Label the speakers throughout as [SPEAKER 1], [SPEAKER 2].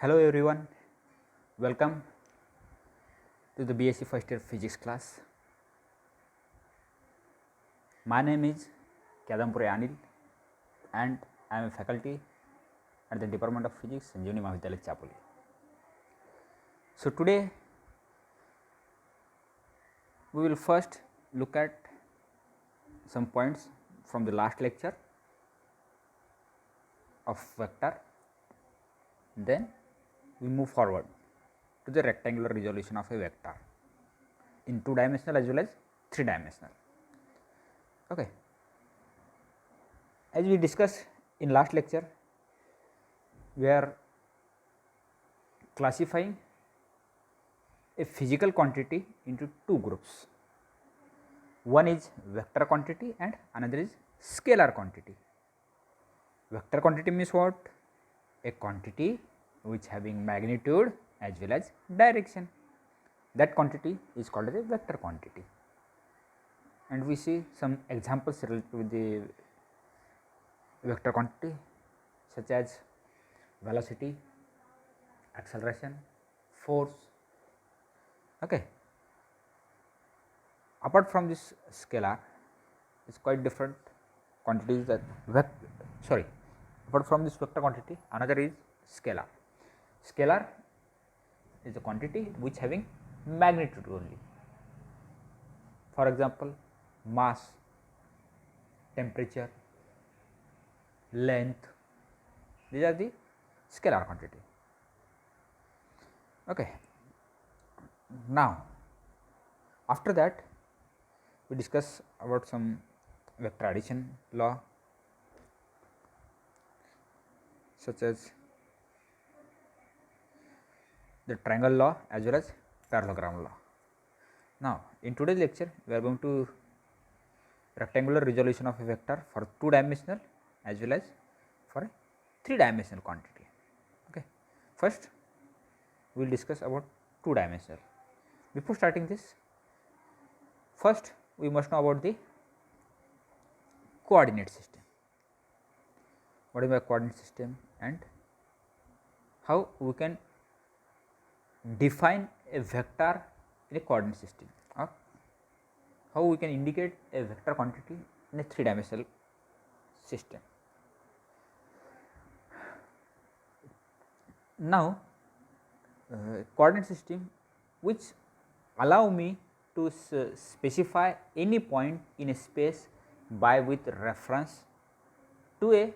[SPEAKER 1] Hello everyone, welcome to the BSc first year physics class. My name is Kyadampure Anil and I am a faculty at the Department of Physics, Sanjeevani Mahavidyalaya, Chapoli. So today we will first look at some points from the last lecture of vector, then we move forward to the rectangular resolution of a vector in 2-dimensional as well as 3-dimensional. Okay. As we discussed in last lecture, we are classifying a physical quantity into two groups. One is vector quantity and another is scalar quantity. Vector quantity means what? A quantity which having magnitude as well as direction. That quantity is called as a vector quantity. And we see some examples related with the vector quantity such as velocity, acceleration, force. Okay. Apart from this scalar, it's quite different quantities that apart from this vector quantity, another is scalar. Scalar is a quantity which having magnitude only. For example, mass, temperature, length, these are the scalar quantity. Okay. Now, after that we discuss about some vector addition law such as the triangle law as well as parallelogram law. Now, in today's lecture we are going to rectangular resolution of a vector for 2-dimensional as well as for a 3-dimensional quantity. Okay. First we will discuss about 2-dimensional. Before starting this, first we must know about the coordinate system. What is my coordinate system and how we can define a vector in a coordinate system, or how we can indicate a vector quantity in a 3-dimensional system. Now, coordinate system which allow me to specify any point in a space by with reference to a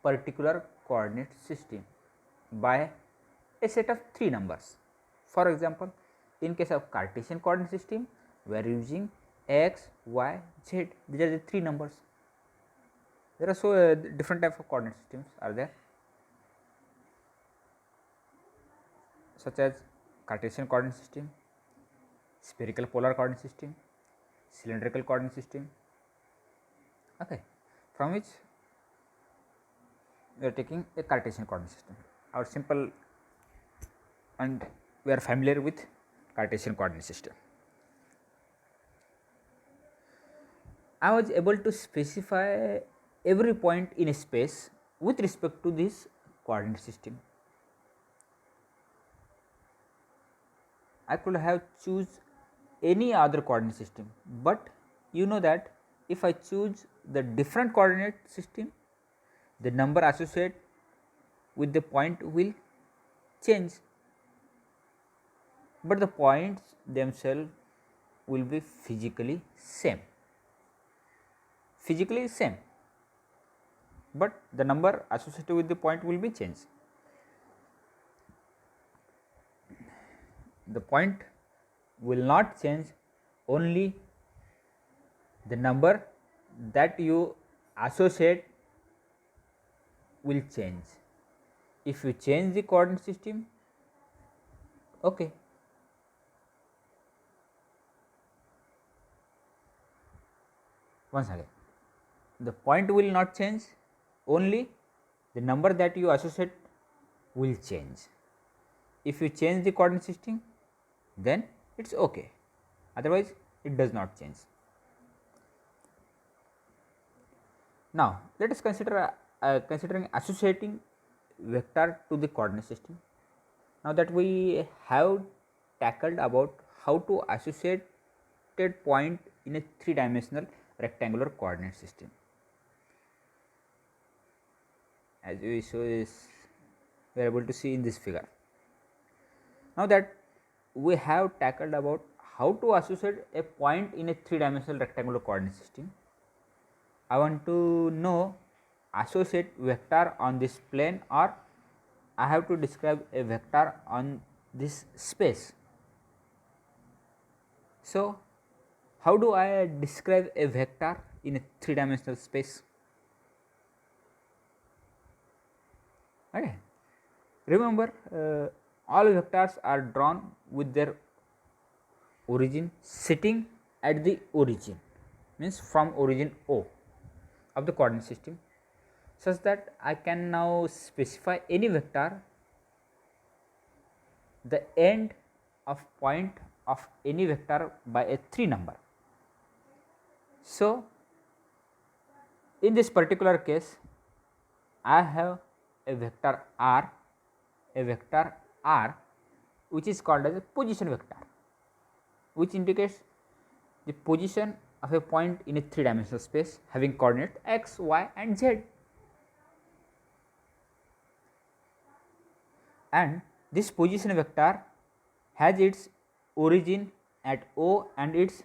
[SPEAKER 1] particular coordinate system by a set of 3 numbers. For example, in case of Cartesian coordinate system, we are using x, y, z. These are the 3 numbers. There are so different types of coordinate systems are there, such as Cartesian coordinate system, spherical polar coordinate system, cylindrical coordinate system. Okay, from which we are taking a Cartesian coordinate system. Our simple, and we are familiar with Cartesian coordinate system. I was able to specify every point in a space with respect to this coordinate system. I could have choose any other coordinate system, but you know that if I choose the different coordinate system, the number associated with the point will change, but the points themselves will be physically same, but the number associated with the point will be changed. The point will not change, only the number that you associate will change. If you change the coordinate system, okay, once again, the point will not change, only the number that you associate will change. If you change the coordinate system, then it is okay, otherwise it does not change. Now, let us consider considering associating vector to the coordinate system. Now that we have tackled about how to associate point in a three-dimensional rectangular coordinate system, as we are able to see in this figure. Now that we have tackled about how to associate a point in a three-dimensional rectangular coordinate system, I want to know associate vector on this plane, or I have to describe a vector on this space. So, how do I describe a vector in a three-dimensional space? Okay. Remember, all vectors are drawn with their origin sitting at the origin, means from origin O of the coordinate system, such that I can now specify any vector, the end of point of any vector by a 3 number. So, in this particular case, I have a vector r, which is called as a position vector, which indicates the position of a point in a three-dimensional space having coordinate x, y and z. And this position vector has its origin at O and its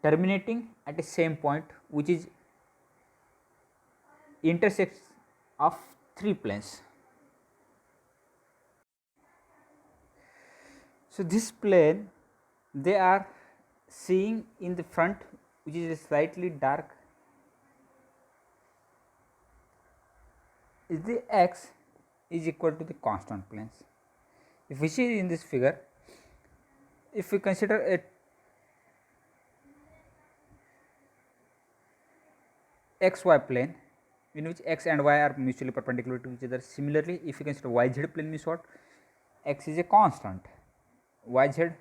[SPEAKER 1] terminating at the same point, which is intersects of 3 planes. So, this plane they are seeing in the front, which is slightly dark, is the x is equal to the constant planes. If we see in this figure, if we consider a xy plane in which x and y are mutually perpendicular to each other. Similarly, if you consider yz plane, means what? X is a constant, yz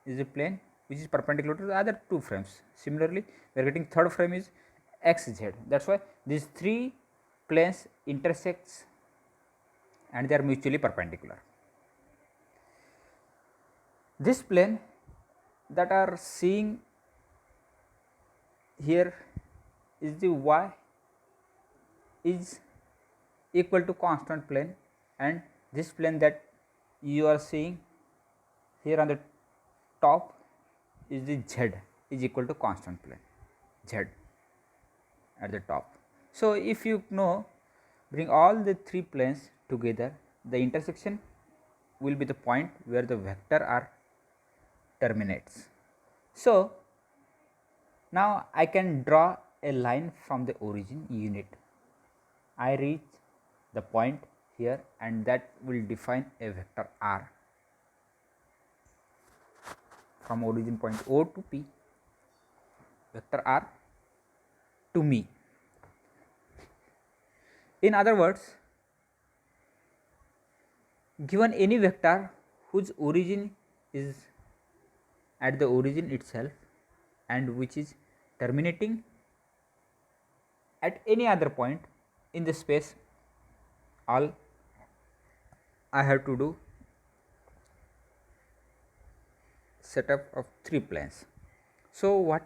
[SPEAKER 1] is a plane which is perpendicular to the other 2 frames. Similarly, we are getting third frame is xz. That is why these 3 planes intersects and they are mutually perpendicular. This plane that are seeing here is the y is equal to constant plane, and this plane that you are seeing here on the top is the z is equal to constant plane, z at the top. So, if you know, bring all the 3 planes together, the intersection will be the point where the vector r terminates. So, now I can draw a line from the origin unit. I reach the point here and that will define a vector r from origin point O to P, vector r to me. In other words, given any vector whose origin is at the origin itself and which is terminating at any other point in the space, all I have to do setup of 3 planes. So, what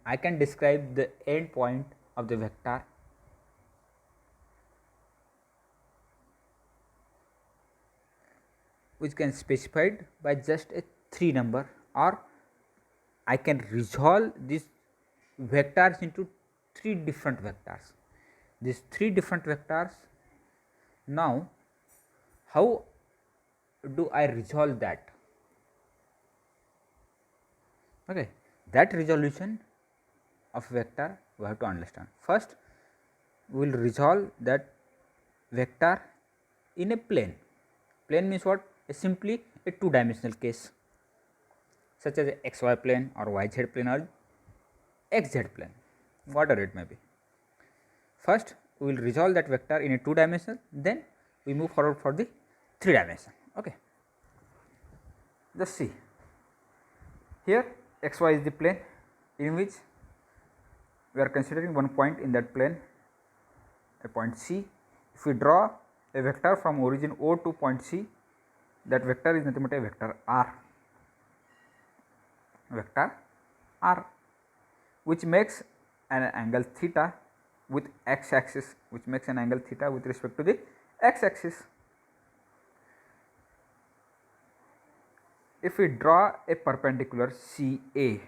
[SPEAKER 1] I can describe the end point of the vector which can specified by just a 3 number, or I can resolve these vectors into 3 different vectors. These 3 different vectors, now how do I resolve that? Okay, that resolution of vector we have to understand. First, we will resolve that vector in a plane. Plane means what? Simply a 2-dimensional case, such as a xy plane or yz plane or xz plane, whatever it may be. First, we will resolve that vector in a 2-dimensional, then we move forward for the 3-dimensional. Okay. Just see here, xy is the plane in which we are considering one point in that plane, a point C. If we draw a vector from origin O to point C, that vector is nothing but a vector r, which makes an angle theta with x axis, with respect to the x axis. If we draw a perpendicular CA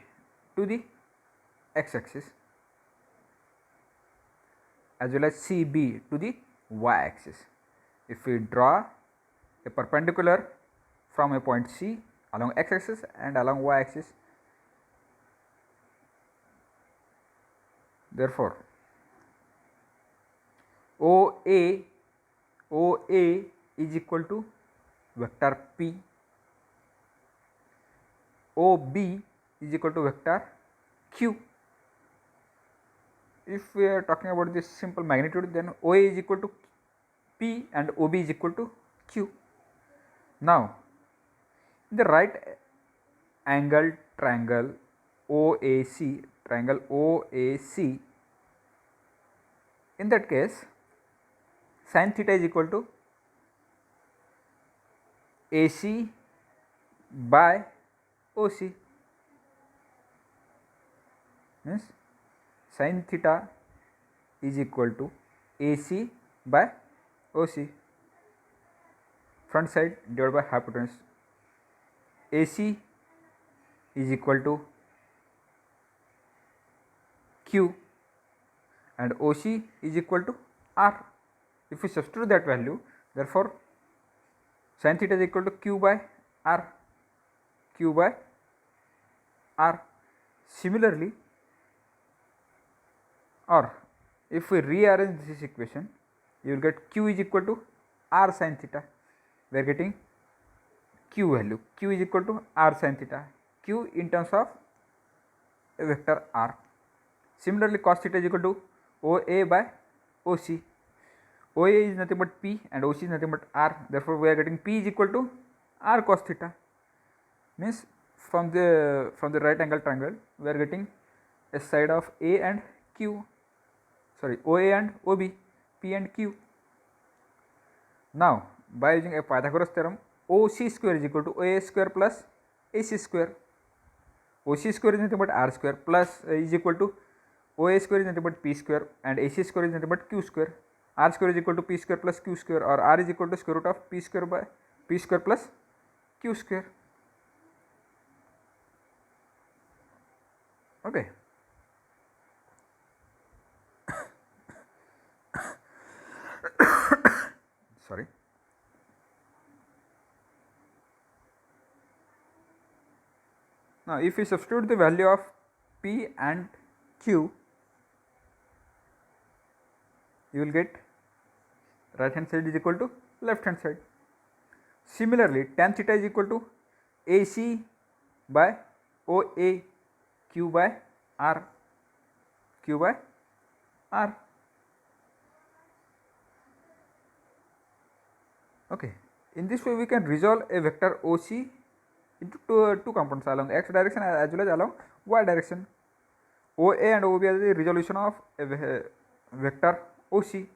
[SPEAKER 1] to the x axis as well as CB to the y axis, if we draw a perpendicular from a point C along x axis and along y axis, therefore OA is equal to vector P, OB is equal to vector Q. If we are talking about this simple magnitude, then OA is equal to P and OB is equal to Q. Now, in the right angle triangle OAC, in that case sin theta is equal to AC by OC, means sin theta is equal to AC by OC, front side divided by hypotenuse. AC is equal to Q and OC is equal to R. If we substitute that value, therefore sin theta is equal to Q by R. Similarly, or if we rearrange this equation, you will get Q is equal to R sin theta. We are getting Q value. Q is equal to R sin theta. Q in terms of a vector R. Similarly, cos theta is equal to OA by OC. OA is nothing but P and OC is nothing but R. Therefore, we are getting P is equal to R cos theta. Means from the right angle triangle, we are getting a side of A and Q. Sorry, OA and OB, P and Q. Now, by using a Pythagoras theorem, OC square is equal to OA square plus AC square. OC square is nothing but R square plus is equal to OA square is nothing but P square and AC square is nothing but Q square. R square is equal to P square plus Q square, or R is equal to square root of P square by P square plus Q square. Okay. Sorry. Now, if we substitute the value of P and Q, you will get right hand side is equal to left hand side. Similarly, tan theta is equal to AC by OA, Q by R. Okay. In this way, we can resolve a vector OC into two components along x direction as well as along y direction. OA and OB are the resolution of a vector OC.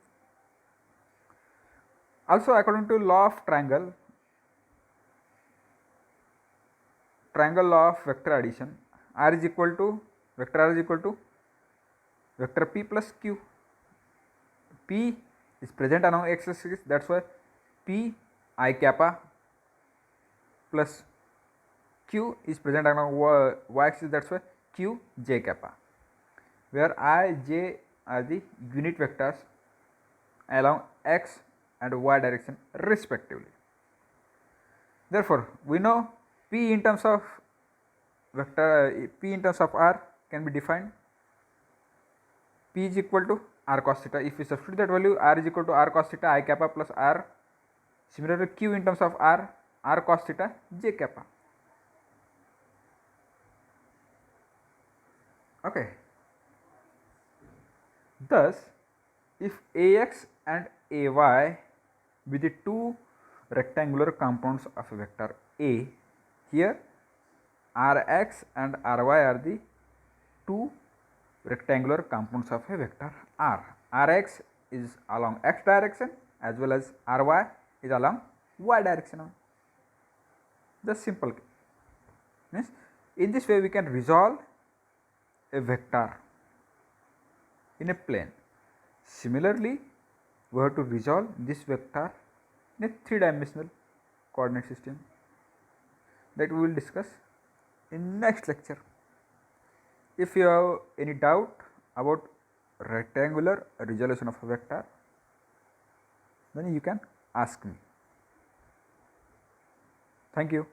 [SPEAKER 1] Also, according to law of triangle law of vector addition, R is equal to vector P plus Q. P is present along x axis, that's why P I kappa plus Q is present along y axis, that's why Q j kappa, where I, j are the unit vectors along x and y direction respectively. Therefore, we know P in terms of vector P in terms of R can be defined. P is equal to R cos theta. If we substitute that value, R is equal to R cos theta I kappa plus R. Similarly, Q in terms of R cos theta j kappa. Okay. Thus, if AX and AY be the two rectangular compounds of a vector A, here Rx and Ry are the two rectangular compounds of a vector R. Rx is along x direction as well as Ry is along y direction. Just simple. Means in this way we can resolve a vector in a plane. Similarly, we have to resolve this vector in a 3-dimensional coordinate system, that we will discuss in next lecture. If you have any doubt about rectangular resolution of a vector, then you can ask me. Thank you.